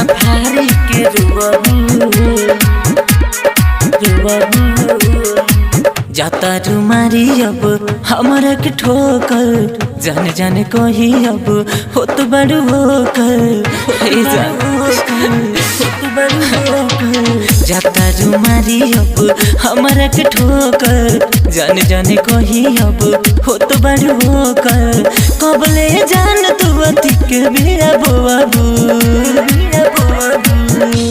पुक्का फारी के जाता रुमारी अब हमारा के ठोकर जाने जाने कही अब हो तो बड़ू होकर जाता रुमारी अब हमारा के ठोकर जाने जाने कही अब हो तो बड़ू होकर कबले जान तू अति के बिया बोआबू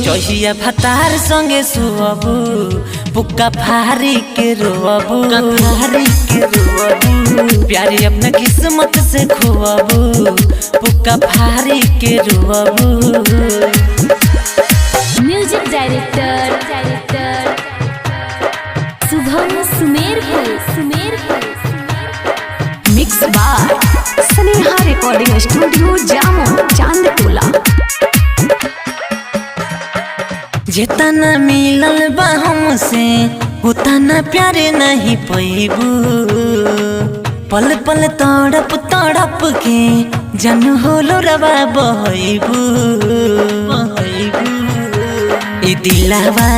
चहिया भतार संगे सुअबू पुक्का फारी के रोअबू प्यारी अपना किस्मत से खोअबू पुक्का फारी के रोअबू। Music director Shubham Sumerpur mix by Sneha recording studio Jamo Chandtola. जेतना मिलल बा हमसे उतना प्यारे नहीं पैबू पल पल तड़प के जन होलो रवा बहबू ई दिलावा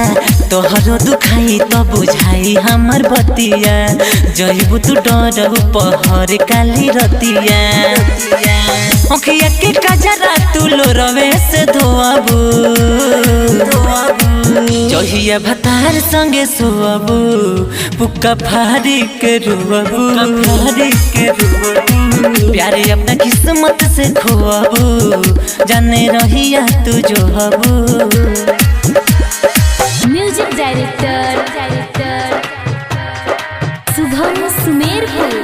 तोहरो दुखाई तो बुझाई हमर बतिया जइबू तू डरबू पहर काली रतिया ओखिया के कजरा तू लोरवे से धोअबू चहिया भतार संगे सोअबू पुक्का फारी के रोअबू प्यारे अपना किस्मत से खोअबू जाने रहिया तू जोहबू। म्यूजिक डायरेक्टर शुभम सुमेरपुर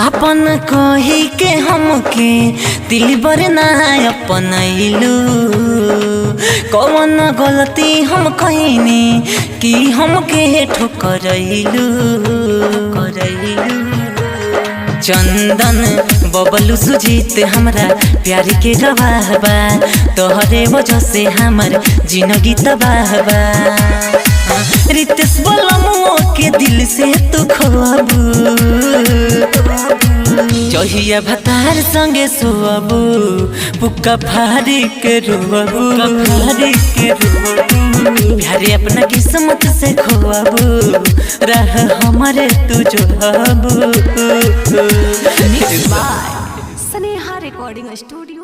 अपन कही के हमके दिल बर ना अपनैलू कौन गलती हम कहीनी कि हमके ठोकरैलू चंदन बबलू सुजीत हमरा प्यार के गवाह बा तोहरे वजह से हमर जिंदगी तबाह बा रितेश बलमुओ के दिल से तू खोअबू चहिया भतार संगे सोअबू पुक्का फारी के रोअबू प्यारे अपना किस्मत से खोअबू रह हमारे तू जोहबू। Mix by Sneha recording studio.